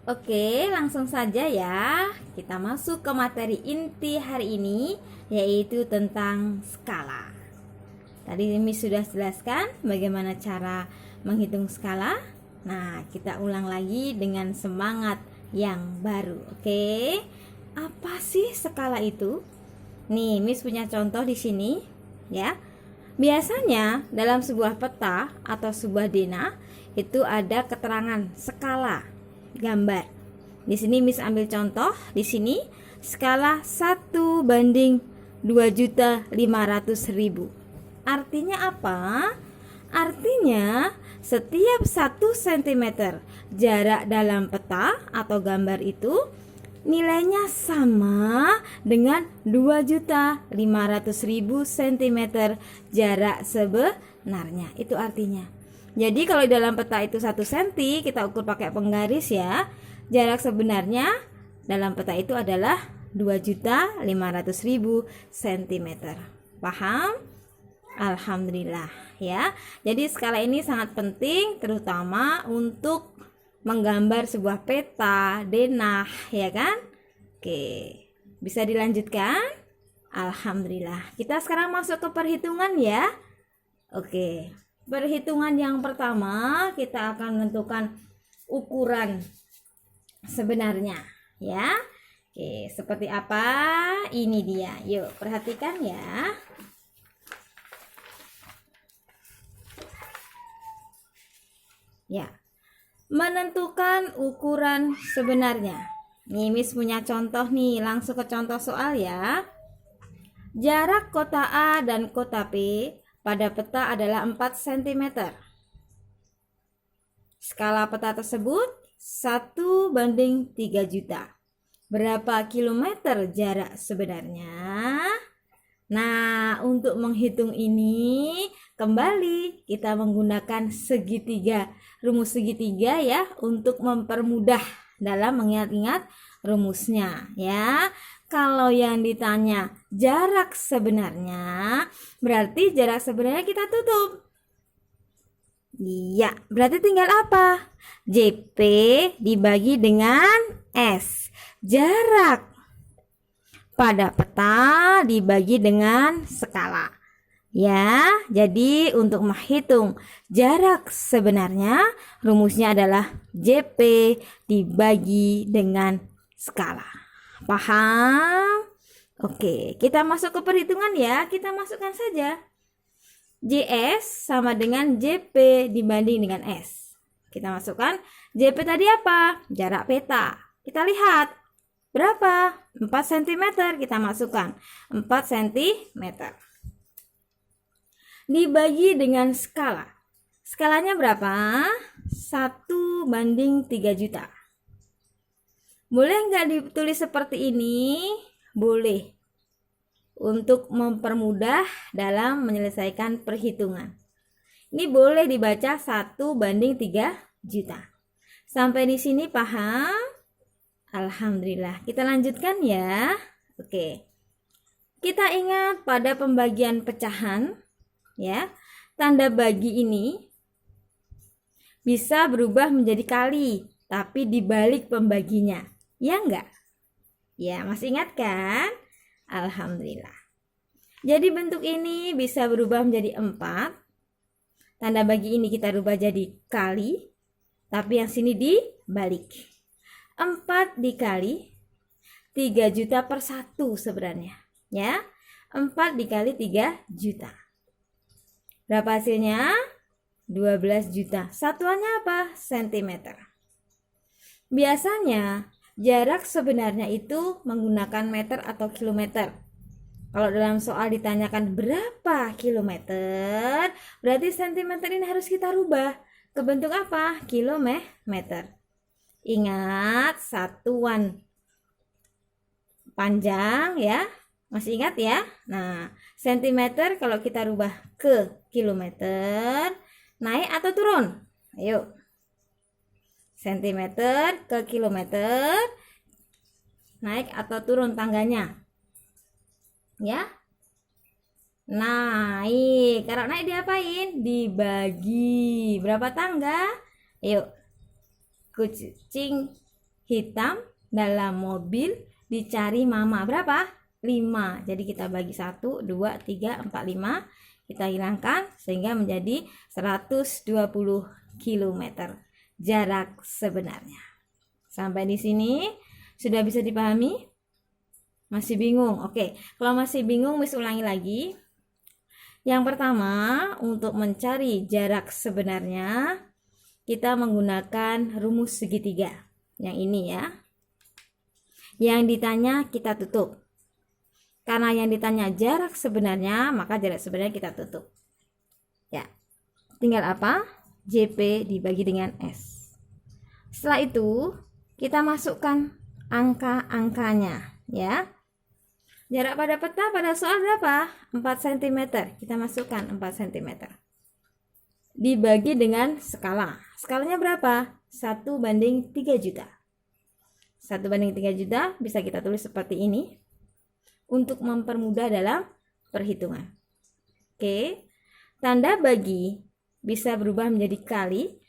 Oke, langsung saja ya. Kita masuk ke materi inti hari ini, yaitu tentang skala. Tadi Miss sudah jelaskan bagaimana cara menghitung skala. Nah, kita ulang lagi dengan semangat yang baru. Oke, apa sih skala itu? Nih, Miss punya contoh di sini, ya. Biasanya dalam sebuah peta atau sebuah denah itu ada keterangan skala gambar. Di sini Miss ambil contoh di sini skala 1:2.500.000. Artinya apa? Artinya setiap 1 cm jarak dalam peta atau gambar itu nilainya sama dengan 2.500.000 cm jarak sebenarnya. Itu artinya. Jadi kalau dalam peta itu 1 cm, kita ukur pakai penggaris ya. Jarak sebenarnya dalam peta itu adalah 2.500.000 cm. Paham? Alhamdulillah ya. Jadi skala ini sangat penting terutama untuk menggambar sebuah peta, denah, ya kan? Oke, bisa dilanjutkan? Alhamdulillah. Kita sekarang masuk ke perhitungan ya. Oke, perhitungan yang pertama kita akan menentukan ukuran sebenarnya ya. Oke, seperti apa? Ini dia. Yuk, perhatikan ya. Ya. Menentukan ukuran sebenarnya. Nih, Miss punya contoh nih, langsung ke contoh soal ya. Jarak kota A dan kota P pada peta adalah 4 cm. Skala peta tersebut 1:3 juta. Berapa kilometer jarak sebenarnya? Nah, untuk menghitung ini kembali kita menggunakan segitiga, rumus segitiga ya, untuk mempermudah dalam mengingat-ingat rumusnya ya. Kalau yang ditanya jarak sebenarnya, berarti jarak sebenarnya kita tutup. Iya, berarti tinggal apa? JP dibagi dengan S. Jarak pada peta dibagi dengan skala. Ya, jadi untuk menghitung jarak sebenarnya rumusnya adalah JP dibagi dengan skala. Paham? Oke, kita masuk ke perhitungan ya. Kita masukkan saja. JS sama dengan JP dibanding dengan S. Kita masukkan JP tadi apa? Jarak peta. Kita lihat berapa? 4 cm kita masukkan. 4 cm. Dibagi dengan skala. Skalanya berapa? 1:3 juta. Boleh nggak ditulis seperti ini? Boleh. Untuk mempermudah dalam menyelesaikan perhitungan. Ini boleh dibaca 1:3 juta. Sampai di sini paham? Alhamdulillah. Kita lanjutkan ya. Oke. Kita ingat pada pembagian pecahan ya. Tanda bagi ini bisa berubah menjadi kali, tapi dibalik pembaginya. Ya enggak? Ya, masih ingat kan? Alhamdulillah. Jadi bentuk ini bisa berubah menjadi 4. Tanda bagi ini kita rubah jadi kali, tapi yang sini dibalik. 4 dikali 3 juta per 1 sebenarnya. Ya, 4 dikali 3 juta. Berapa hasilnya? 12 juta. Satuannya apa? Sentimeter. Biasanya jarak sebenarnya itu menggunakan meter atau kilometer. Kalau dalam soal ditanyakan berapa kilometer, berarti sentimeter ini harus kita rubah ke bentuk apa? Kilometer. Ingat satuan panjang ya. Masih ingat ya? Nah, sentimeter kalau kita rubah ke kilometer, naik atau turun? Ayo. Sentimeter ke kilometer, naik atau turun tangganya? Ya? Naik. Kalau naik diapain? Dibagi. Berapa tangga? Yuk. Kucing hitam dalam mobil dicari mama. Berapa? 5. Jadi kita bagi 1, 2, 3, 4, 5. Kita hilangkan sehingga menjadi 120 km jarak sebenarnya. Sampai di sini sudah bisa dipahami? Masih bingung? Oke, kalau masih bingung Miss ulangi lagi. Yang pertama, untuk mencari jarak sebenarnya kita menggunakan rumus segitiga. Yang ini ya. Yang ditanya kita tutup. Karena yang ditanya jarak sebenarnya, maka jarak sebenarnya kita tutup. Ya. Tinggal apa? JP dibagi dengan S. Setelah itu, kita masukkan angka-angkanya, ya. Jarak pada peta pada soal berapa? 4 cm. Kita masukkan 4 cm. Dibagi dengan skala. Skalanya berapa? 1/3 juta. 1/3 juta bisa kita tulis seperti ini untuk mempermudah dalam perhitungan. Oke. Tanda bagi bisa berubah menjadi kali